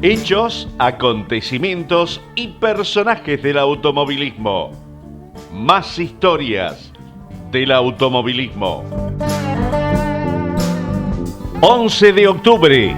Hechos, acontecimientos y personajes del automovilismo. Más historias del automovilismo. 11 de octubre,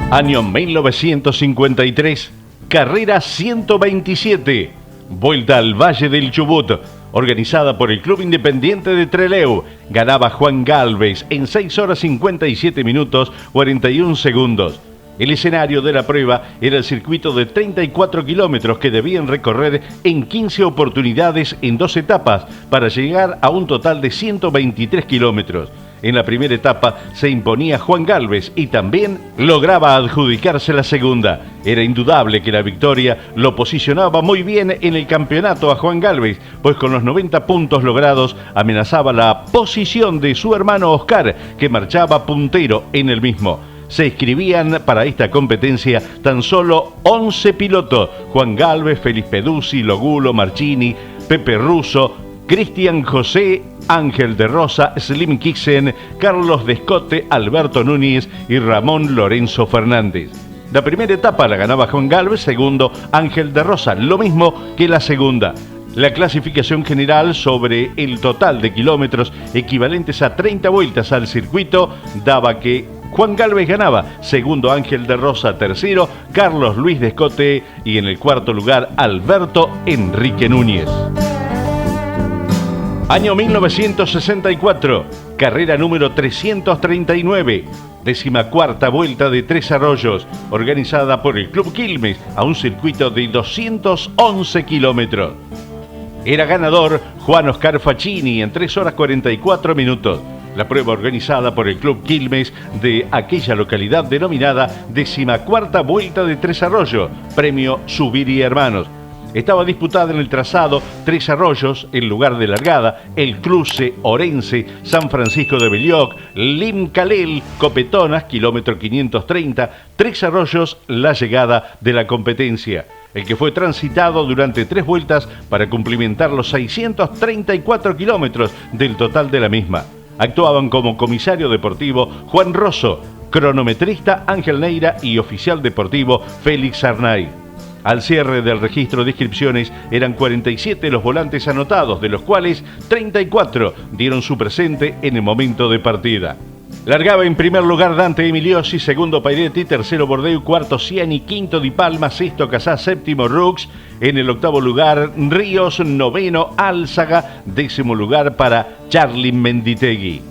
año 1953, carrera 127, Vuelta al Valle del Chubut, organizada por el Club Independiente de Trelew. Ganaba Juan Gálvez en 6 horas 57 minutos 41 segundos. El escenario de la prueba era el circuito de 34 kilómetros que debían recorrer en 15 oportunidades en 2 etapas para llegar a un total de 123 kilómetros. En la primera etapa se imponía Juan Gálvez y también lograba adjudicarse la segunda. Era indudable que la victoria lo posicionaba muy bien en el campeonato a Juan Gálvez, pues con los 90 puntos logrados amenazaba la posición de su hermano Oscar, que marchaba puntero en el mismo. Se inscribían para esta competencia tan solo 11 pilotos: Juan Gálvez, Félix Peduzzi, Logulo, Marchini, Pepe Russo, Cristian José, Ángel de Rosa, Slim Kixen, Carlos Descote, Alberto Núñez y Ramón Lorenzo Fernández. La primera etapa la ganaba Juan Gálvez, segundo Ángel de Rosa, lo mismo que la segunda. La clasificación general sobre el total de kilómetros equivalentes a 30 vueltas al circuito daba que Juan Gálvez ganaba, segundo Ángel de Rosa, tercero Carlos Luis Descote y en el cuarto lugar Alberto Enrique Núñez. Año 1964, carrera número 339, 14ª Vuelta de Tres Arroyos, organizada por el Club Quilmes a un circuito de 211 kilómetros. Era ganador Juan Oscar Facchini en 3 horas 44 minutos. La prueba organizada por el Club Quilmes de aquella localidad denominada 14ª Vuelta de Tres Arroyos, premio Zubiri Hermanos. Estaba disputada en el trazado Tres Arroyos, el lugar de largada, el cruce Orense, San Francisco de Belloc, Limcalel, Copetonas, kilómetro 530, Tres Arroyos, la llegada de la competencia. El que fue transitado durante 3 vueltas para cumplimentar los 634 kilómetros del total de la misma. Actuaban como comisario deportivo Juan Rosso, cronometrista Ángel Neira y oficial deportivo Félix Arnay. Al cierre del registro de inscripciones eran 47 los volantes anotados, de los cuales 34 dieron su presente en el momento de partida. Largaba en primer lugar Dante Emiliosi, segundo Pairetti, tercero Bordeu, cuarto Ciani, quinto Di Palma, sexto Casá, séptimo Rux, en el octavo lugar Ríos, noveno Álzaga, 10º lugar para Charly Menditegui.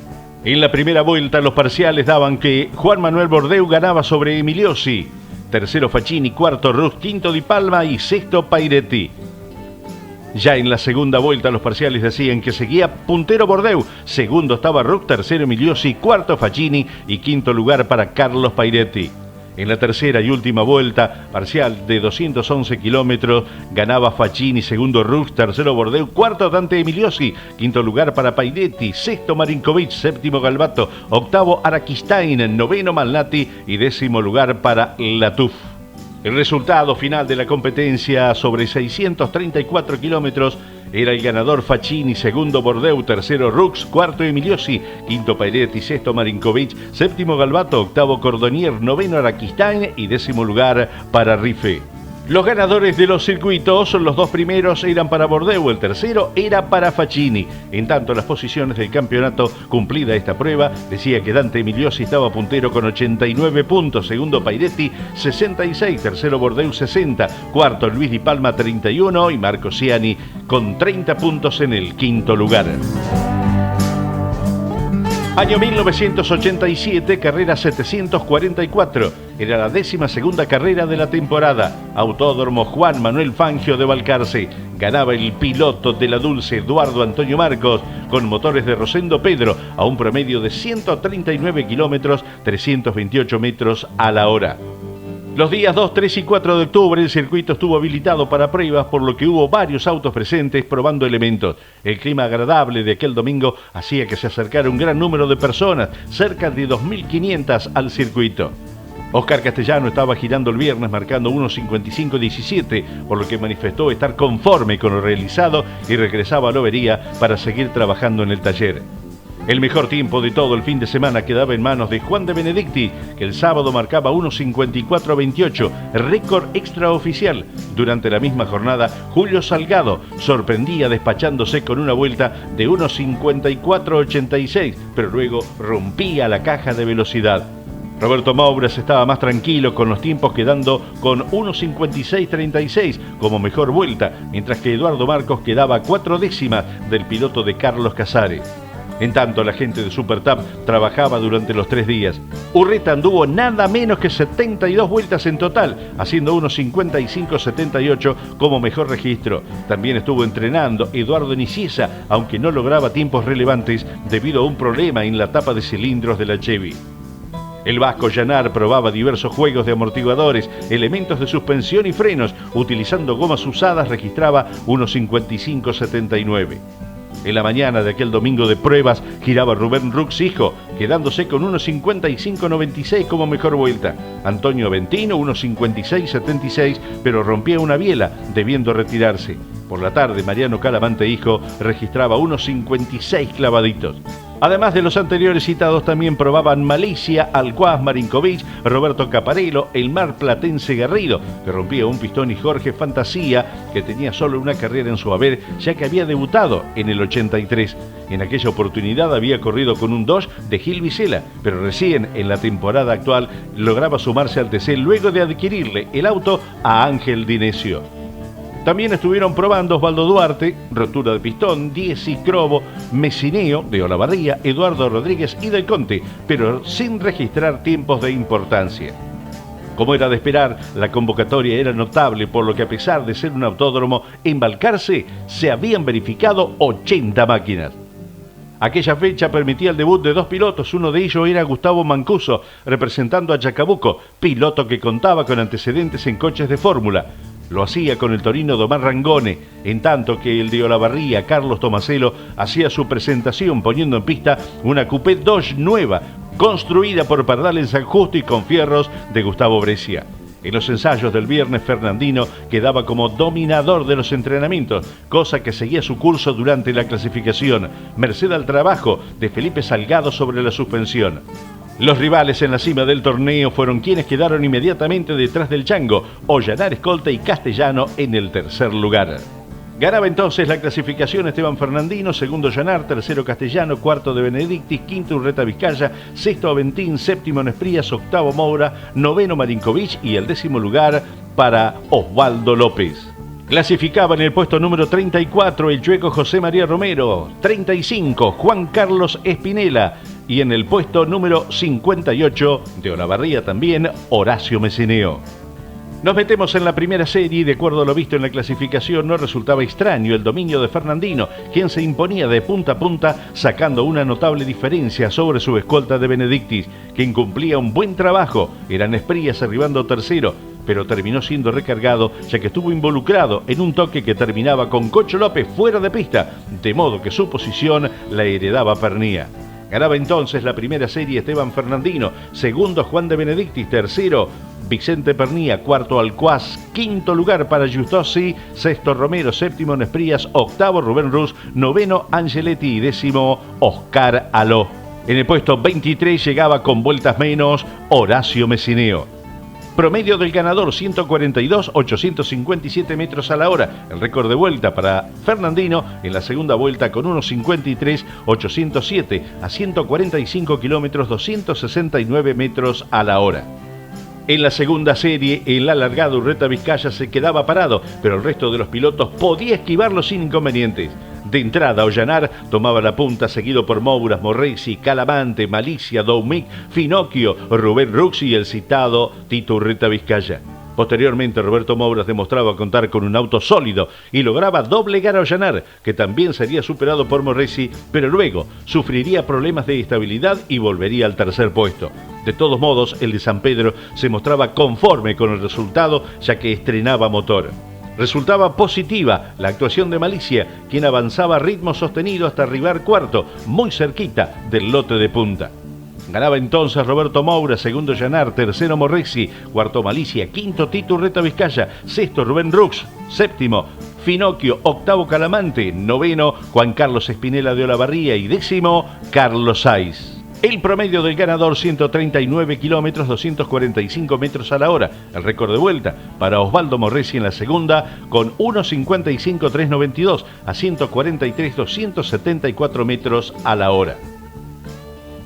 En la primera vuelta los parciales daban que Juan Manuel Bordeu ganaba sobre Emiliosi, tercero Facchini, cuarto Rux, quinto Di Palma y sexto Pairetti. Ya en la segunda vuelta los parciales decían que seguía puntero Bordeu, segundo estaba Rux, tercero Emiliosi, cuarto Facchini y quinto lugar para Carlos Pairetti. En la tercera y última vuelta, parcial de 211 kilómetros, ganaba Facchini, segundo Rux, tercero Bordeu, cuarto Dante Emiliosi, quinto lugar para Pairetti, sexto Marinkovic, séptimo Galbato, octavo Araquistain, noveno Malnati y 10º lugar para Latuf. El resultado final de la competencia sobre 634 kilómetros era el ganador Facchini, segundo Bordeu, tercero Rux, cuarto Emiliosi, quinto Pairetti, sexto Marinkovic, séptimo Galbato, octavo Cordonier, noveno Araquistain y 10º lugar para Rife. Los ganadores de los circuitos, los 2 primeros eran para Bordeu, el tercero era para Facchini. En tanto, las posiciones del campeonato, cumplida esta prueba, decía que Dante Emiliosi estaba puntero con 89 puntos, segundo Pairetti 66, tercero Bordeu 60, cuarto Luis Di Palma 31 y Marco Ciani con 30 puntos en el quinto lugar. Año 1987, carrera 744. Era la 12ª carrera de la temporada. Autódromo Juan Manuel Fangio de Balcarce. Ganaba el piloto de la Dulce, Eduardo Antonio Marcos, con motores de Rosendo Pedro, a un promedio de 139 kilómetros, 328 metros a la hora. Los días 2, 3 y 4 de octubre el circuito estuvo habilitado para pruebas, por lo que hubo varios autos presentes probando elementos. El clima agradable de aquel domingo hacía que se acercara un gran número de personas, cerca de 2.500 al circuito. Oscar Castellano estaba girando el viernes marcando 1:55.17, por lo que manifestó estar conforme con lo realizado y regresaba a Lobería para seguir trabajando en el taller. El mejor tiempo de todo el fin de semana quedaba en manos de Juan de Benedicti, que el sábado marcaba 1:54.28, récord extraoficial. Durante la misma jornada, Julio Salgado sorprendía despachándose con una vuelta de 1:54.86, pero luego rompía la caja de velocidad. Roberto Mouras estaba más tranquilo con los tiempos, quedando con 1:56.36 como mejor vuelta, mientras que Eduardo Marcos quedaba a 4 décimas del piloto de Carlos Casares. En tanto, la gente de Supertap trabajaba durante los 3 días. Urreta anduvo nada menos que 72 vueltas en total, haciendo 1:55.78 como mejor registro. También estuvo entrenando Eduardo Nicieza, aunque no lograba tiempos relevantes debido a un problema en la tapa de cilindros de la Chevy. El vasco Llanar probaba diversos juegos de amortiguadores, elementos de suspensión y frenos. Utilizando gomas usadas registraba 1:55.79. En la mañana de aquel domingo de pruebas giraba Rubén Rux hijo, quedándose con 1:55.96 como mejor vuelta. Antonio Aventino 1:56.76, pero rompía una biela, debiendo retirarse. Por la tarde, Mariano Calamante hijo registraba 1:56 clavaditos. Además de los anteriores citados, también probaban Malicia, Alcuaz, Marinkovic, Roberto Caparello, el marplatense Garrido, que rompía un pistón, y Jorge Fantasía, que tenía solo una carrera en su haber, ya que había debutado en el 83. En aquella oportunidad había corrido con un Dodge de Gil Vicela, pero recién en la temporada actual lograba sumarse al TC luego de adquirirle el auto a Ángel Dinesio. También estuvieron probando Osvaldo Duarte, rotura de pistón, Diezi, Crobo, Mesineo de Olavarría, Eduardo Rodríguez y Del Conte, pero sin registrar tiempos de importancia. Como era de esperar, la convocatoria era notable, por lo que a pesar de ser un autódromo en Balcarce, se habían verificado 80 máquinas. Aquella fecha permitía el debut de 2 pilotos, uno de ellos era Gustavo Mancuso, representando a Chacabuco, piloto que contaba con antecedentes en coches de fórmula. Lo hacía con el torino Domar Rangone, en tanto que el de Olavarría, Carlos Tomaselo, hacía su presentación poniendo en pista una Coupé Dodge nueva, construida por Pardal en San Justo y con fierros de Gustavo Brescia. En los ensayos del viernes, Fernandino quedaba como dominador de los entrenamientos, cosa que seguía su curso durante la clasificación, merced al trabajo de Felipe Salgado sobre la suspensión. Los rivales en la cima del torneo fueron quienes quedaron inmediatamente detrás del Chango, Ollanar Escolta y Castellano en el tercer lugar. Ganaba entonces la clasificación Esteban Fernandino, segundo Llanar, tercero Castellano, cuarto de Benedictis, quinto Urreta Vizcaya, sexto Aventín, séptimo Nesprías, octavo Moura, noveno Marinkovic y el 10º lugar para Osvaldo López. Clasificaba en el puesto número 34 el chueco José María Romero, 35 Juan Carlos Espinela y en el puesto número 58 de Olavarría también Horacio Mesineo. Nos metemos en la primera serie y de acuerdo a lo visto en la clasificación no resultaba extraño el dominio de Fernandino, quien se imponía de punta a punta sacando una notable diferencia sobre su escolta de Benedictis, quien cumplía un buen trabajo. Era Nesprías arribando tercero, pero terminó siendo recargado ya que estuvo involucrado en un toque que terminaba con Cocho López fuera de pista, de modo que su posición la heredaba Pernía. Ganaba entonces la primera serie Esteban Fernandino, segundo Juan de Benedictis, tercero Vicente Pernía, cuarto Alcuaz, quinto lugar para Giustossi, sexto Romero, séptimo Nesprías, octavo Rubén Rus, noveno Angeletti y décimo Oscar Aló. En el puesto 23 llegaba con vueltas menos Horacio Mesineo. Promedio del ganador 142.857 metros a la hora. El récord de vuelta para Fernandino en la segunda vuelta con 1:53.807 a 145 kilómetros 269 metros a la hora. En la segunda serie, el alargado Urreta Vizcaya se quedaba parado, pero el resto de los pilotos podía esquivarlo sin inconvenientes. De entrada, Ollanar tomaba la punta, seguido por Mouras, Morresi, Calamante, Malicia, Doumic, Finocchio, Rubén Rux y el citado Tito Urreta Vizcaya. Posteriormente, Roberto Mouras demostraba contar con un auto sólido y lograba doblegar a Ollanar, que también sería superado por Morresi, pero luego sufriría problemas de estabilidad y volvería al tercer puesto. De todos modos, el de San Pedro se mostraba conforme con el resultado, ya que estrenaba motor. Resultaba positiva la actuación de Malicia, quien avanzaba a ritmo sostenido hasta arribar cuarto, muy cerquita del lote de punta. Ganaba entonces Roberto Moura, segundo Llanar, tercero Morresi, cuarto Malicia, quinto Tito Urreta Vizcaya, sexto Rubén Rux, séptimo Finocchio, octavo Calamante, noveno Juan Carlos Espinela de Olavarría y décimo Carlos Saiz. El promedio del ganador 139 kilómetros 245 metros a la hora. El récord de vuelta para Osvaldo Morresi en la segunda con 1.55.392 a 143.274 metros a la hora.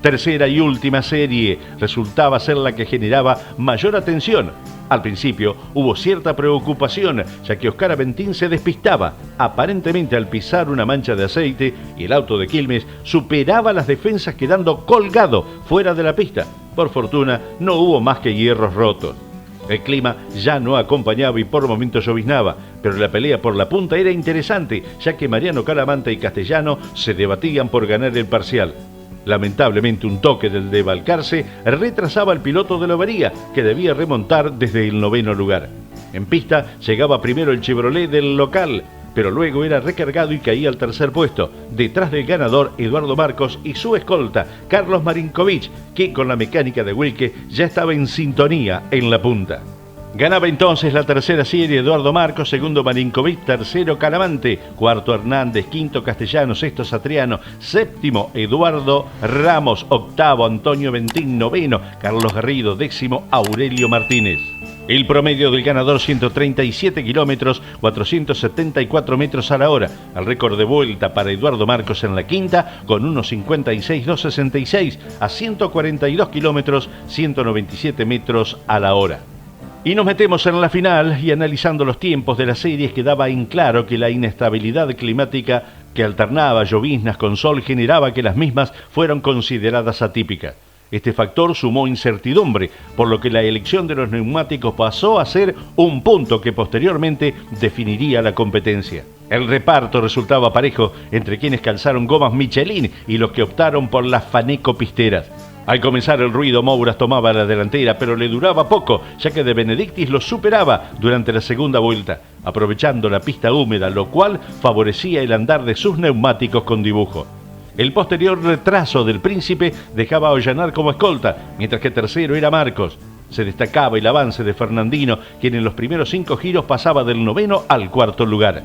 Tercera y última serie resultaba ser la que generaba mayor atención. Al principio hubo cierta preocupación, ya que Oscar Aventín se despistaba, aparentemente al pisar una mancha de aceite, y el auto de Quilmes superaba las defensas quedando colgado fuera de la pista. Por fortuna no hubo más que hierros rotos. El clima ya no acompañaba y por momentos lloviznaba, pero la pelea por la punta era interesante, ya que Mariano Calamante y Castellano se debatían por ganar el parcial. Lamentablemente, un toque del de Balcarce retrasaba al piloto de Lobería, que debía remontar desde el noveno lugar. En pista llegaba primero el Chevrolet del local, pero luego era recargado y caía al tercer puesto, detrás del ganador Eduardo Marcos y su escolta Carlos Marinkovic, que con la mecánica de Wilke ya estaba en sintonía en la punta. Ganaba entonces la tercera serie Eduardo Marcos, segundo Marinkovic, tercero Calamante, cuarto Hernández, quinto Castellano, sexto Satriano, séptimo Eduardo Ramos, octavo Antonio Ventín, noveno Carlos Garrido, décimo Aurelio Martínez. El promedio del ganador 137 kilómetros 474 metros a la hora. El récord de vuelta para Eduardo Marcos en la quinta con 1.56.266 a 142 kilómetros 197 metros a la hora. Y nos metemos en la final y analizando los tiempos de las series quedaba en claro que la inestabilidad climática que alternaba lloviznas con sol generaba que las mismas fueron consideradas atípicas. Este factor sumó incertidumbre, por lo que la elección de los neumáticos pasó a ser un punto que posteriormente definiría la competencia. El reparto resultaba parejo entre quienes calzaron gomas Michelin y los que optaron por las Faneco pisteras. Al comenzar el ruido, Mouras tomaba la delantera, pero le duraba poco, ya que De Benedictis lo superaba durante la segunda vuelta, aprovechando la pista húmeda, lo cual favorecía el andar de sus neumáticos con dibujo. El posterior retraso del Príncipe dejaba a Ollanar como escolta, mientras que tercero era Marcos. Se destacaba el avance de Fernandino, quien en los primeros 5 giros pasaba del noveno al cuarto lugar.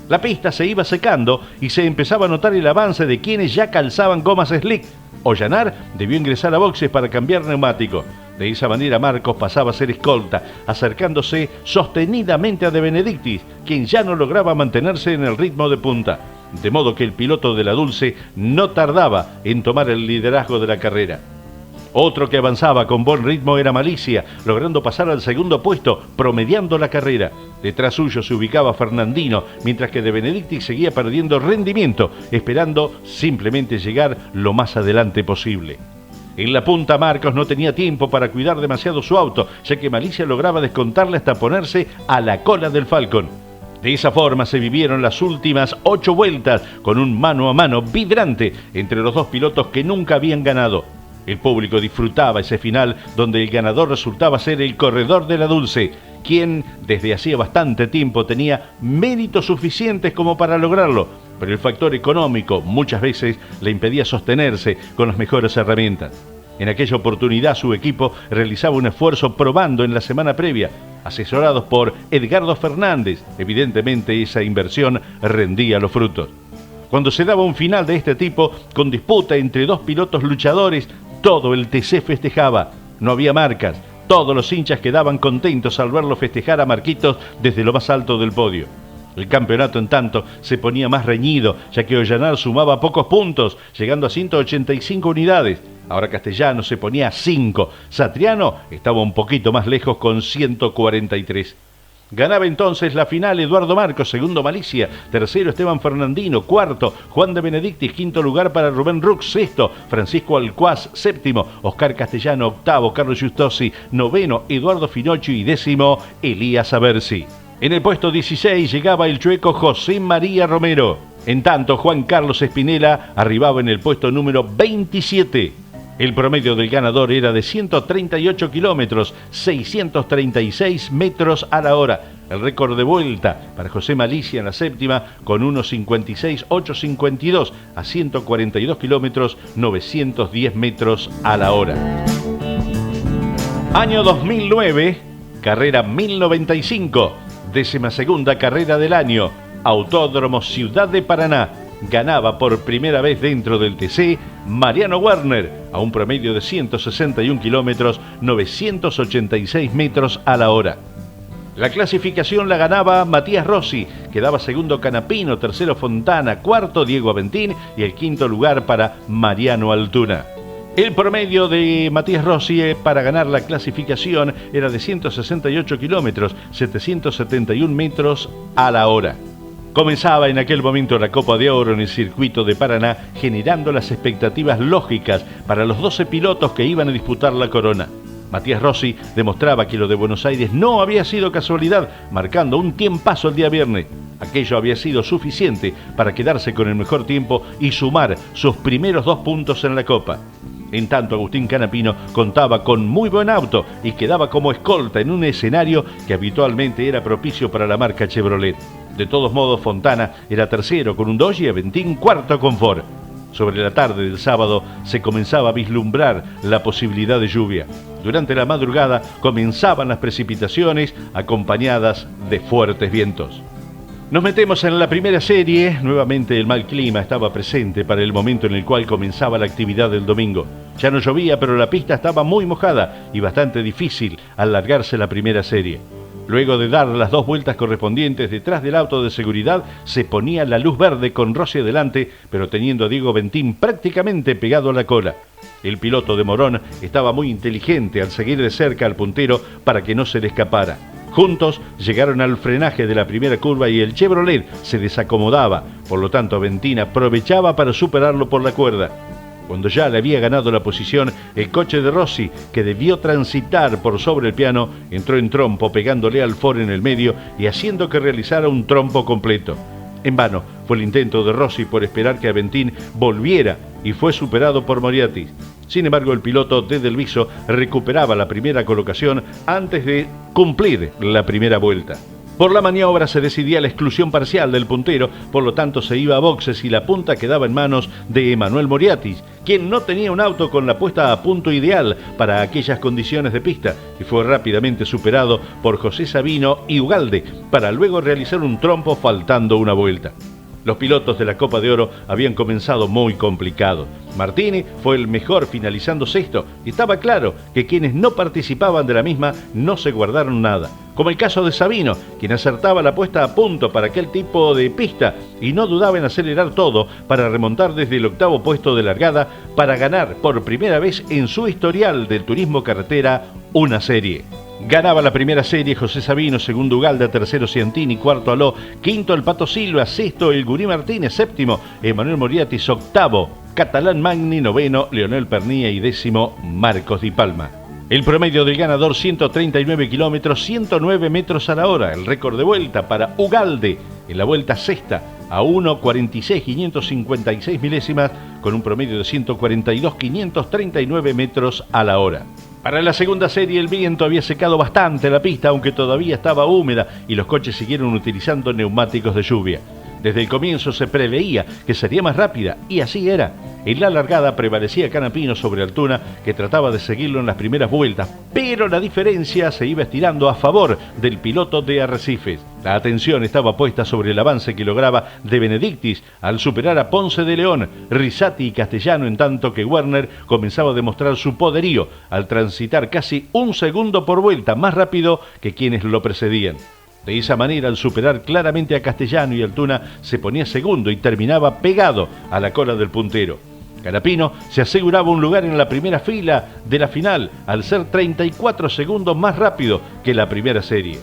La pista se iba secando y se empezaba a notar el avance de quienes ya calzaban gomas slick. Ollanar debió ingresar a boxes para cambiar neumático. De esa manera Marcos pasaba a ser escolta, acercándose sostenidamente a De Benedictis, quien ya no lograba mantenerse en el ritmo de punta. De modo que el piloto de la Dulce no tardaba en tomar el liderazgo de la carrera. Otro que avanzaba con buen ritmo era Malicia, logrando pasar al segundo puesto, promediando la carrera. Detrás suyo se ubicaba Fernandino, mientras que De Benedictis seguía perdiendo rendimiento, esperando simplemente llegar lo más adelante posible. En la punta Marcos no tenía tiempo para cuidar demasiado su auto, ya que Malicia lograba descontarle hasta ponerse a la cola del Falcon. De esa forma se vivieron las últimas 8 vueltas, con un mano a mano vibrante entre los dos pilotos que nunca habían ganado. El público disfrutaba ese final donde el ganador resultaba ser el corredor de la Dulce, quien desde hacía bastante tiempo tenía méritos suficientes como para lograrlo, pero el factor económico muchas veces le impedía sostenerse con las mejores herramientas. En aquella oportunidad su equipo realizaba un esfuerzo probando en la semana previa, asesorados por Edgardo Fernández. Evidentemente esa inversión rendía los frutos. Cuando se daba un final de este tipo, con disputa entre dos pilotos luchadores, todo el TC festejaba. No había marcas. Todos los hinchas quedaban contentos al verlo festejar a Marquitos desde lo más alto del podio. El campeonato, en tanto, se ponía más reñido, ya que Ollanar sumaba pocos puntos, llegando a 185 unidades. Ahora Castellano se ponía a 5. Satriano estaba un poquito más lejos con 143. Ganaba entonces la final Eduardo Marcos, segundo Malicia, tercero Esteban Fernandino, cuarto Juan de Benedictis, quinto lugar para Rubén Rux, sexto Francisco Alcuaz, séptimo Oscar Castellano, octavo Carlos Giustosi, noveno Eduardo Finocchio y décimo Elías Aversi. En el puesto 16 llegaba el chueco José María Romero. En tanto, Juan Carlos Espinela arribaba en el puesto número 27. El promedio del ganador era de 138 kilómetros, 636 metros a la hora. El récord de vuelta para José Malicia en la séptima con 1.56.852 a 142 kilómetros, 910 metros a la hora. Año 2009, carrera 1095. 12ª carrera del año, Autódromo Ciudad de Paraná. Ganaba por primera vez dentro del TC Mariano Werner a un promedio de 161 kilómetros, 986 metros a la hora. La clasificación la ganaba Matías Rossi, quedaba segundo Canapino, tercero Fontana, cuarto Diego Aventín y el quinto lugar para Mariano Altuna. El promedio de Matías Rossi para ganar la clasificación era de 168 kilómetros, 771 metros a la hora. Comenzaba en aquel momento la Copa de Oro en el circuito de Paraná, generando las expectativas lógicas para los 12 pilotos que iban a disputar la corona. Matías Rossi demostraba que lo de Buenos Aires no había sido casualidad, marcando un tiempazo el día viernes. Aquello había sido suficiente para quedarse con el mejor tiempo y sumar sus primeros 2 puntos en la Copa. En tanto, Agustín Canapino contaba con muy buen auto y quedaba como escolta en un escenario que habitualmente era propicio para la marca Chevrolet. De todos modos, Fontana era tercero con un Dodge y Aventín cuarto con Ford. Sobre la tarde del sábado se comenzaba a vislumbrar la posibilidad de lluvia. Durante la madrugada comenzaban las precipitaciones acompañadas de fuertes vientos. Nos metemos en la primera serie. Nuevamente el mal clima estaba presente para el momento en el cual comenzaba la actividad del domingo. Ya no llovía, pero la pista estaba muy mojada y bastante difícil al largarse la primera serie. Luego de dar las 2 vueltas correspondientes detrás del auto de seguridad, se ponía la luz verde con Rossi adelante, pero teniendo a Diego Aventín prácticamente pegado a la cola. El piloto de Morón estaba muy inteligente al seguir de cerca al puntero para que no se le escapara. Juntos llegaron al frenaje de la primera curva y el Chevrolet se desacomodaba, por lo tanto Aventín aprovechaba para superarlo por la cuerda. Cuando ya le había ganado la posición, el coche de Rossi, que debió transitar por sobre el piano, entró en trompo pegándole al Ford en el medio y haciendo que realizara un trompo completo. En vano fue el intento de Rossi por esperar que Aventín volviera y fue superado por Moriarty. Sin embargo, el piloto de Del Viso recuperaba la primera colocación antes de cumplir la primera vuelta. Por la maniobra se decidía la exclusión parcial del puntero, por lo tanto se iba a boxes y la punta quedaba en manos de Emanuel Moriarty, quien no tenía un auto con la puesta a punto ideal para aquellas condiciones de pista y fue rápidamente superado por José Sabino y Ugalde para luego realizar un trompo faltando una vuelta. Los pilotos de la Copa de Oro habían comenzado muy complicados. Martini fue el mejor finalizando sexto y estaba claro que quienes no participaban de la misma no se guardaron nada. Como el caso de Sabino, quien acertaba la puesta a punto para aquel tipo de pista y no dudaba en acelerar todo para remontar desde el 8º puesto de largada para ganar por primera vez en su historial del turismo carretera una serie. Ganaba la primera serie José Sabino, segundo Ugalde, tercero Ciantini, cuarto Aló, quinto el Pato Silva, sexto el Gurí Martínez, séptimo Emanuel Moriarty, octavo Catalán Magni, noveno Leonel Pernía y décimo Marcos Di Palma. El promedio del ganador 139 kilómetros, 109 metros a la hora. El récord de vuelta para Ugalde en la vuelta sexta a 1.46.556 milésimas con un promedio de 142.539 metros a la hora. Para la segunda serie el viento había secado bastante la pista, aunque todavía estaba húmeda y los coches siguieron utilizando neumáticos de lluvia. Desde el comienzo se preveía que sería más rápida y así era. En la largada prevalecía Canapino sobre Altuna, que trataba de seguirlo en las primeras vueltas, pero la diferencia se iba estirando a favor del piloto de Arrecifes. La atención estaba puesta sobre el avance que lograba De Benedictis al superar a Ponce de León, Risati y Castellano, en tanto que Werner comenzaba a demostrar su poderío al transitar casi 1 segundo por vuelta más rápido que quienes lo precedían. De esa manera, al superar claramente a Castellano y Altuna, se ponía segundo y terminaba pegado a la cola del puntero. Canapino se aseguraba un lugar en la primera fila de la final al ser 34 segundos más rápido que la primera serie.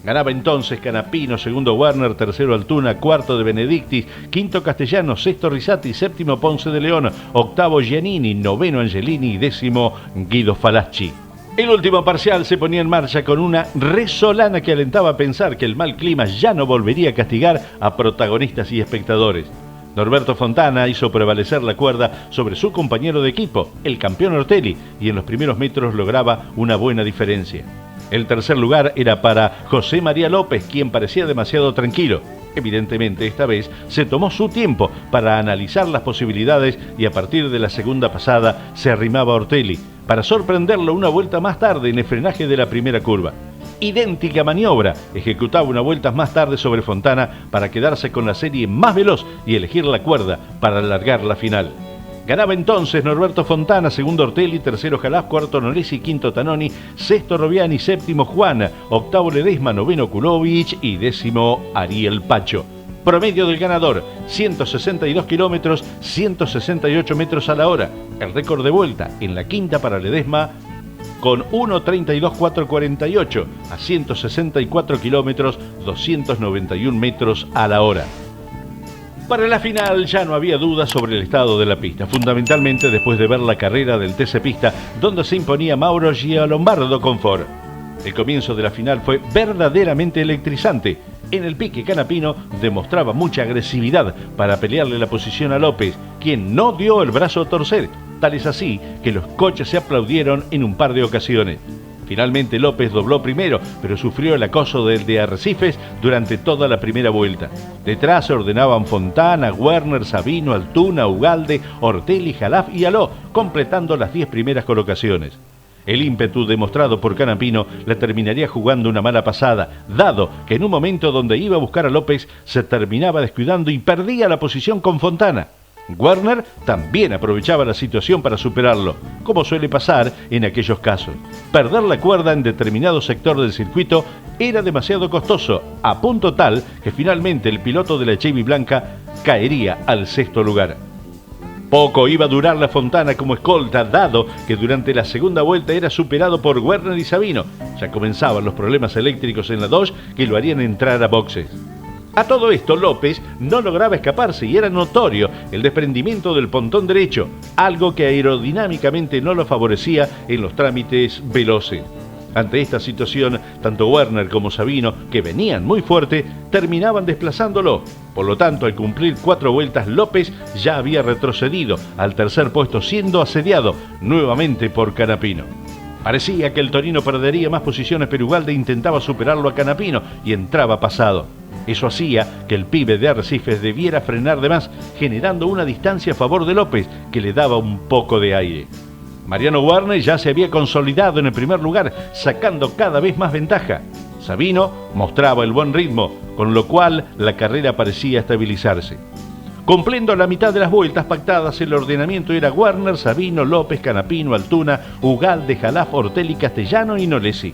Ganaba entonces Canapino, segundo Werner, tercero Altuna, cuarto De Benedictis, quinto Castellano, sexto Risati, séptimo Ponce de León, octavo Giannini, noveno Angelini y décimo Guido Falacci. El último parcial se ponía en marcha con una resolana que alentaba a pensar que el mal clima ya no volvería a castigar a protagonistas y espectadores. Norberto Fontana hizo prevalecer la cuerda sobre su compañero de equipo, el campeón Ortelli, y en los primeros metros lograba una buena diferencia. El tercer lugar era para José María López, quien parecía demasiado tranquilo. Evidentemente, esta vez se tomó su tiempo para analizar las posibilidades y a partir de la segunda pasada se arrimaba a Ortelli para sorprenderlo una vuelta más tarde en el frenaje de la primera curva. idéntica maniobra. Ejecutaba una vuelta más tarde sobre Fontana para quedarse con la serie más veloz y elegir la cuerda para alargar la final. Ganaba entonces Norberto Fontana, segundo Ortelli, tercero Jalaf, cuarto Nolesi, quinto Tanoni, sexto Roviani, séptimo Juana, octavo Ledesma, noveno Kulovic y décimo Ariel Pacho. Promedio del ganador, 162 kilómetros, 168 metros a la hora. El récord de vuelta en la quinta para Ledesma con 1.32.448 a 164 kilómetros, 291 metros a la hora. Para la final ya no había dudas sobre el estado de la pista, fundamentalmente después de ver la carrera del TC Pista, donde se imponía Mauro Gialombardo con Ford. El comienzo de la final fue verdaderamente electrizante. En el pique Canapino demostraba mucha agresividad para pelearle la posición a López, quien no dio el brazo a torcer. Tal es así que los coches se aplaudieron en un par de ocasiones. Finalmente López dobló primero, pero sufrió el acoso del de Arrecifes durante toda la primera vuelta. Detrás se ordenaban Fontana, Werner, Sabino, Altuna, Ugalde, Ortelli, Jalaf y Aló, completando las 10 primeras colocaciones. El ímpetu demostrado por Canapino le terminaría jugando una mala pasada, dado que en un momento donde iba a buscar a López se terminaba descuidando y perdía la posición con Fontana. Werner también aprovechaba la situación para superarlo, como suele pasar en aquellos casos. Perder la cuerda en determinado sector del circuito era demasiado costoso, a punto tal que finalmente el piloto de la Chevy blanca caería al sexto lugar. Poco iba a durar la Fontana como escolta, dado que durante la segunda vuelta era superado por Werner y Sabino. Ya comenzaban los problemas eléctricos en la Dodge que lo harían entrar a boxes. A todo esto, López no lograba escaparse y era notorio el desprendimiento del pontón derecho, algo que aerodinámicamente no lo favorecía en los trámites veloces. Ante esta situación, tanto Werner como Sabino, que venían muy fuerte, terminaban desplazándolo. Por lo tanto, al cumplir 4 vueltas, López ya había retrocedido al tercer puesto, siendo asediado nuevamente por Canapino. Parecía que el torino perdería más posiciones, pero Ugalde intentaba superarlo a Canapino y entraba pasado. Eso hacía que el pibe de Arrecifes debiera frenar de más, generando una distancia a favor de López, que le daba un poco de aire. Mariano Werner ya se había consolidado en el primer lugar, sacando cada vez más ventaja. Sabino mostraba el buen ritmo, con lo cual la carrera parecía estabilizarse. Cumpliendo la mitad de las vueltas pactadas, el ordenamiento era Werner, Sabino, López, Canapino, Altuna, Ugalde, Jalaf, Ortelli, Castellano y Nolesi.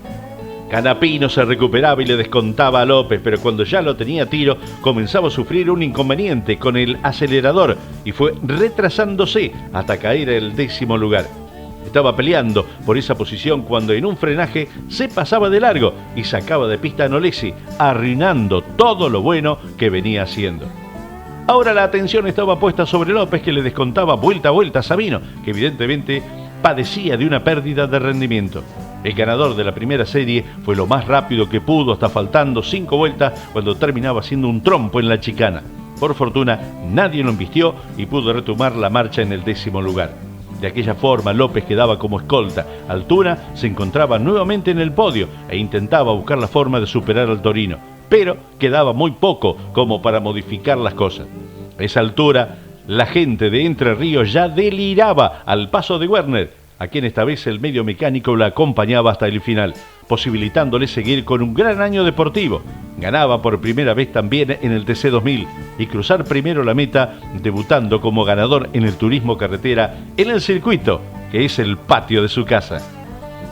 Canapino se recuperaba y le descontaba a López, pero cuando ya lo tenía a tiro, comenzaba a sufrir un inconveniente con el acelerador y fue retrasándose hasta caer al 10º lugar. Estaba peleando por esa posición cuando en un frenaje se pasaba de largo y sacaba de pista a Nolesi, arruinando todo lo bueno que venía haciendo. Ahora la atención estaba puesta sobre López, que le descontaba vuelta a vuelta a Sabino, que evidentemente padecía de una pérdida de rendimiento. El ganador de la primera serie fue lo más rápido que pudo, hasta faltando 5 vueltas cuando terminaba siendo un trompo en la chicana. Por fortuna, nadie lo embistió y pudo retomar la marcha en el 10º lugar. De aquella forma, López quedaba como escolta. Altuna se encontraba nuevamente en el podio e intentaba buscar la forma de superar al torino, pero quedaba muy poco como para modificar las cosas. A esa altura, la gente de Entre Ríos ya deliraba al paso de Werner, a quien esta vez el medio mecánico la acompañaba hasta el final, posibilitándole seguir con un gran año deportivo. Ganaba por primera vez también en el TC 2000 y cruzar primero la meta, debutando como ganador en el turismo carretera en el circuito, que es el patio de su casa.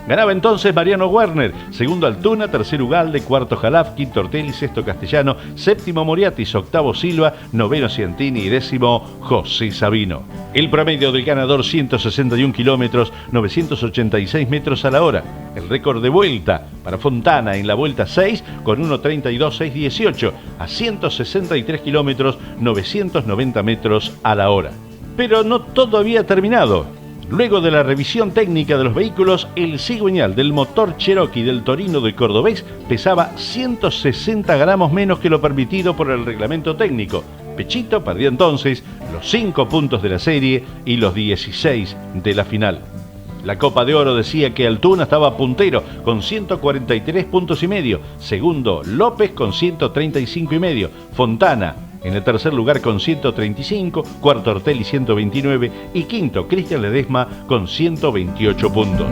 Ganaba entonces Mariano Werner, segundo Altuna, tercero Ugalde, cuarto Jalaf, quinto Ortelli, sexto Castellano, séptimo Moriatis, octavo Silva, noveno Ciantini y 10º José Sabino. El promedio del ganador, 161 kilómetros, 986 metros a la hora. El récord de vuelta para Fontana en la vuelta 6 con 1.32.618 a 163 kilómetros, 990 metros a la hora. Pero no todo había terminado. Luego de la revisión técnica de los vehículos, el cigüeñal del motor Cherokee del Torino del Cordobés pesaba 160 gramos menos que lo permitido por el reglamento técnico. Pechito perdía entonces los 5 puntos de la serie y los 16 de la final. La Copa de Oro decía que Altuna estaba puntero con 143 puntos y medio, segundo López con 135 y medio, Fontana en el tercer lugar con 135, cuarto Ortelli 129 y quinto Cristian Ledesma con 128 puntos.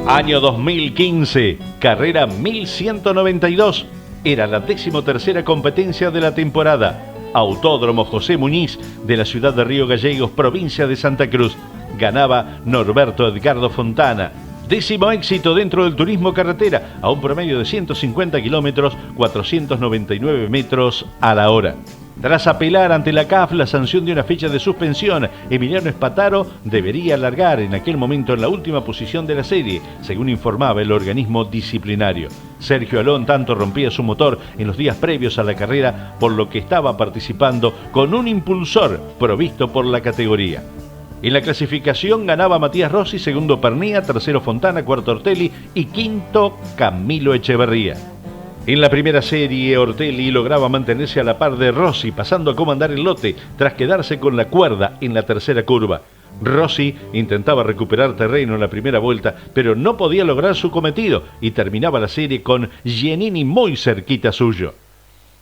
Año 2015, carrera 1192. Era la 13ª competencia de la temporada. Autódromo José Muñiz de la ciudad de Río Gallegos, provincia de Santa Cruz. Ganaba Norberto Edgardo Fontana. 10º éxito dentro del turismo carretera, a un promedio de 150 kilómetros, 499 metros a la hora. Tras apelar ante la CAF la sanción de una fecha de suspensión, Emiliano Espataro debería largar en aquel momento en la última posición de la serie, según informaba el organismo disciplinario. Sergio Alón tanto rompía su motor en los días previos a la carrera, por lo que estaba participando con un impulsor provisto por la categoría. En la clasificación ganaba Matías Rossi, segundo Pernía, tercero Fontana, cuarto Ortelli y quinto Camilo Echeverría. En la primera serie, Ortelli lograba mantenerse a la par de Rossi, pasando a comandar el lote tras quedarse con la cuerda en la tercera curva. Rossi intentaba recuperar terreno en la primera vuelta, pero no podía lograr su cometido y terminaba la serie con Giannini muy cerquita suyo.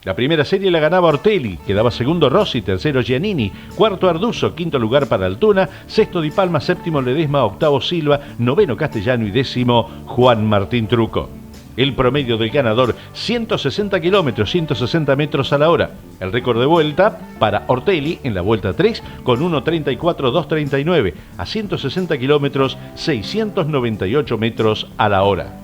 La primera serie la ganaba Ortelli, quedaba segundo Rossi, tercero Giannini, cuarto Arduzo, quinto lugar para Altuna, sexto Di Palma, séptimo Ledesma, octavo Silva, noveno Castellano y décimo Juan Martín Truco. El promedio del ganador, 160 kilómetros, 160 metros a la hora. El récord de vuelta para Ortelli en la vuelta 3 con 1.34.239 a 160 kilómetros, 698 metros a la hora.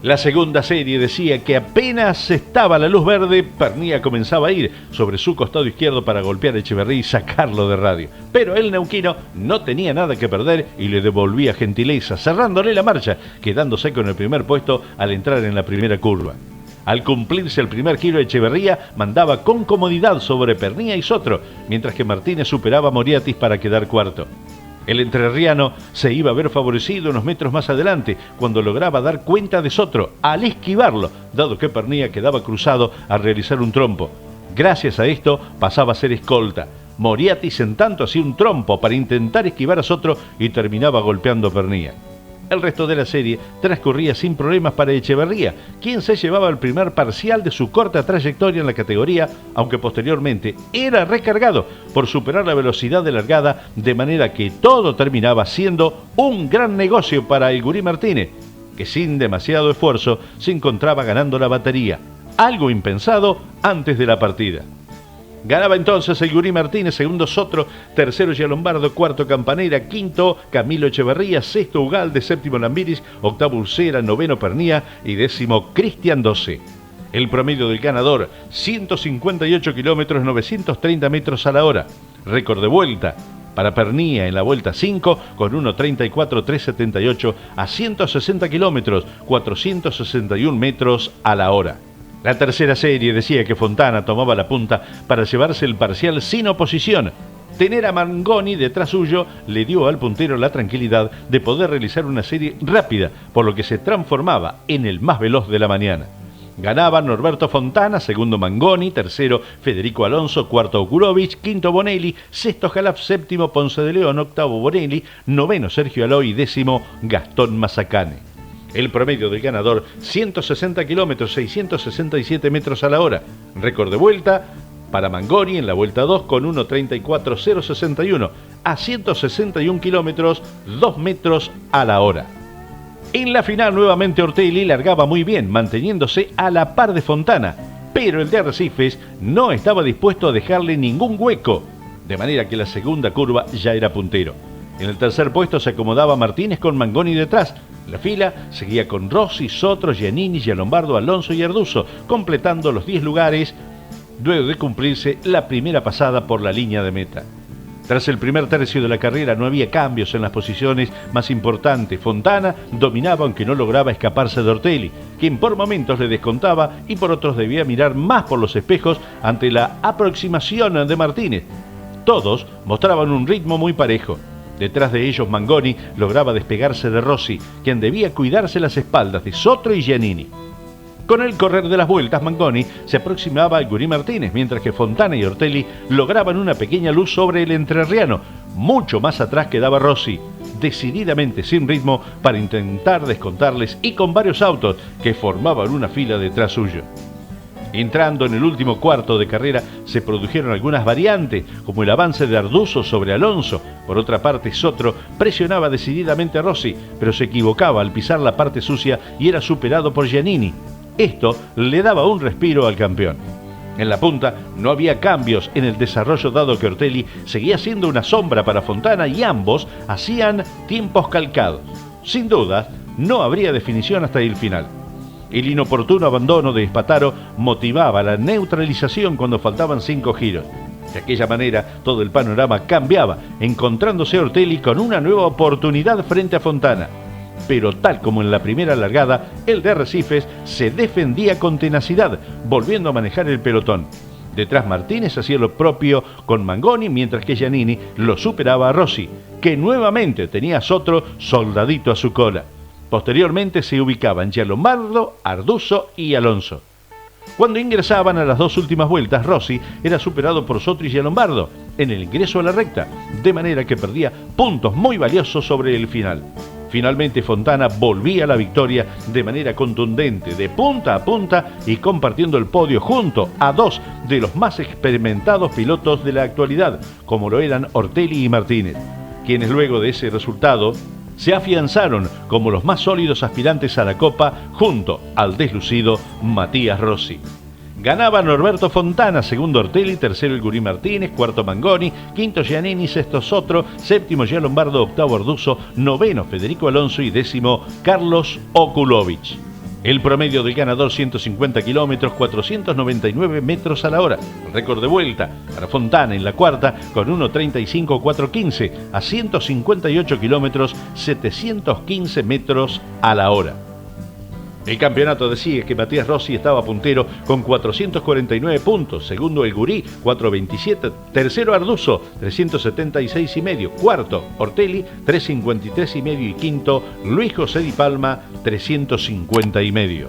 La segunda serie decía que apenas estaba la luz verde, Pernía comenzaba a ir sobre su costado izquierdo para golpear a Echeverría y sacarlo de radio. Pero el neuquino no tenía nada que perder y le devolvía gentileza, cerrándole la marcha, quedándose con el primer puesto al entrar en la primera curva. Al cumplirse el primer giro, Echeverría mandaba con comodidad sobre Pernía y Sotro, mientras que Martínez superaba a Moriatis para quedar cuarto. El entrerriano se iba a ver favorecido unos metros más adelante cuando lograba dar cuenta de Sotro al esquivarlo, dado que Pernía quedaba cruzado al realizar un trompo. Gracias a esto pasaba a ser escolta. Moriatis en tanto hacía un trompo para intentar esquivar a Sotro y terminaba golpeando a Pernía. El resto de la serie transcurría sin problemas para Echeverría, quien se llevaba el primer parcial de su corta trayectoria en la categoría, aunque posteriormente era recargado por superar la velocidad de largada, de manera que todo terminaba siendo un gran negocio para el Gurí Martínez, que sin demasiado esfuerzo se encontraba ganando la batería, algo impensado antes de la partida. Ganaba entonces el Gurí Martínez, segundo Sotro, tercero Gialombardo, cuarto Campanera, quinto Camilo Echeverría, sexto Ugalde, séptimo Lambiris, octavo Ursera, noveno Pernía y décimo Cristian 12. El promedio del ganador, 158 kilómetros, 930 metros a la hora. Récord de vuelta para Pernía en la vuelta 5 con 1.34.378 a 160 kilómetros, 461 metros a la hora. La tercera serie decía que Fontana tomaba la punta para llevarse el parcial sin oposición. Tener a Mangoni detrás suyo le dio al puntero la tranquilidad de poder realizar una serie rápida, por lo que se transformaba en el más veloz de la mañana. Ganaba Norberto Fontana, segundo Mangoni, tercero Federico Alonso, cuarto Okurovich, quinto Bonelli, sexto Jalaf, séptimo Ponce de León, octavo Bonelli, noveno Sergio Aloy y décimo Gastón Mazacane. El promedio del ganador, 160 kilómetros, 667 metros a la hora. Récord de vuelta para Mangoni en la vuelta 2 con 1.34.061 a 161 kilómetros, 2 metros a la hora. En la final nuevamente Ortelli largaba muy bien, manteniéndose a la par de Fontana, pero el de Arrecifes no estaba dispuesto a dejarle ningún hueco, de manera que la segunda curva ya era puntero. En el tercer puesto se acomodaba Martínez con Mangoni detrás. La fila seguía con Rossi, Sotro, Giannini, Gialombardo, Alonso y Arduzo, completando los 10 lugares luego de cumplirse la primera pasada por la línea de meta. Tras el primer tercio de la carrera no había cambios en las posiciones más importantes. Fontana dominaba aunque no lograba escaparse de Ortelli, quien por momentos le descontaba y por otros debía mirar más por los espejos ante la aproximación de Martínez. Todos mostraban un ritmo muy parejo. Detrás de ellos Mangoni lograba despegarse de Rossi, quien debía cuidarse las espaldas de Sotro y Giannini. Con el correr de las vueltas, Mangoni se aproximaba al Gurí Martínez, mientras que Fontana y Ortelli lograban una pequeña luz sobre el entrerriano. Mucho más atrás quedaba Rossi, decididamente sin ritmo para intentar descontarles y con varios autos que formaban una fila detrás suyo. Entrando en el último cuarto de carrera se produjeron algunas variantes, como el avance de Arduzo sobre Alonso. Por otra parte, Sotro presionaba decididamente a Rossi, pero se equivocaba al pisar la parte sucia y era superado por Giannini. Esto le daba un respiro al campeón. En la punta no había cambios en el desarrollo, dado que Ortelli seguía siendo una sombra para Fontana y ambos hacían tiempos calcados. Sin duda, no habría definición hasta el final. El inoportuno abandono de Espartaro motivaba la neutralización cuando faltaban 5 giros. De aquella manera, todo el panorama cambiaba, encontrándose Ortelli con una nueva oportunidad frente a Fontana. Pero tal como en la primera largada, el de Arrecifes se defendía con tenacidad, volviendo a manejar el pelotón. Detrás Martínez hacía lo propio con Mangoni, mientras que Giannini lo superaba a Rossi, que nuevamente tenía a Sotro soldadito a su cola. Posteriormente se ubicaban Gianlombardo, Arduzo y Alonso. Cuando ingresaban a las 2 últimas vueltas, Rossi era superado por Sotro y Gianlombardo en el ingreso a la recta, de manera que perdía puntos muy valiosos sobre el final. Finalmente Fontana volvía a la victoria de manera contundente, de punta a punta y compartiendo el podio junto a 2 de los más experimentados pilotos de la actualidad, como lo eran Ortelli y Martínez, quienes luego de ese resultado se afianzaron como los más sólidos aspirantes a la Copa junto al deslucido Matías Rossi. Ganaba Norberto Fontana, segundo Ortelli, tercero el Gurí Martínez, cuarto Mangoni, quinto Giannini, sexto Sotro, séptimo Gianlombardo, octavo Arduzo, noveno Federico Alonso y décimo Carlos Okulovic. El promedio del ganador 150 kilómetros, 499 metros a la hora. El récord de vuelta para Fontana en la cuarta con 1.35.415 a 158 kilómetros, 715 metros a la hora. El campeonato decía que Matías Rossi estaba puntero con 449 puntos, segundo el Gurí, 427, tercero Arduzo, 376,5, cuarto Ortelli, 353,5 y quinto Luis José Di Palma, 350,5.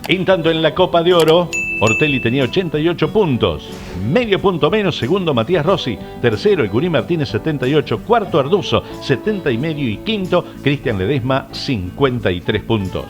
En tanto en la Copa de Oro, Ortelli tenía 88 puntos, medio punto menos, segundo Matías Rossi, tercero el Gurí Martínez 78, cuarto Arduzo 70,5 y quinto Cristian Ledesma 53 puntos.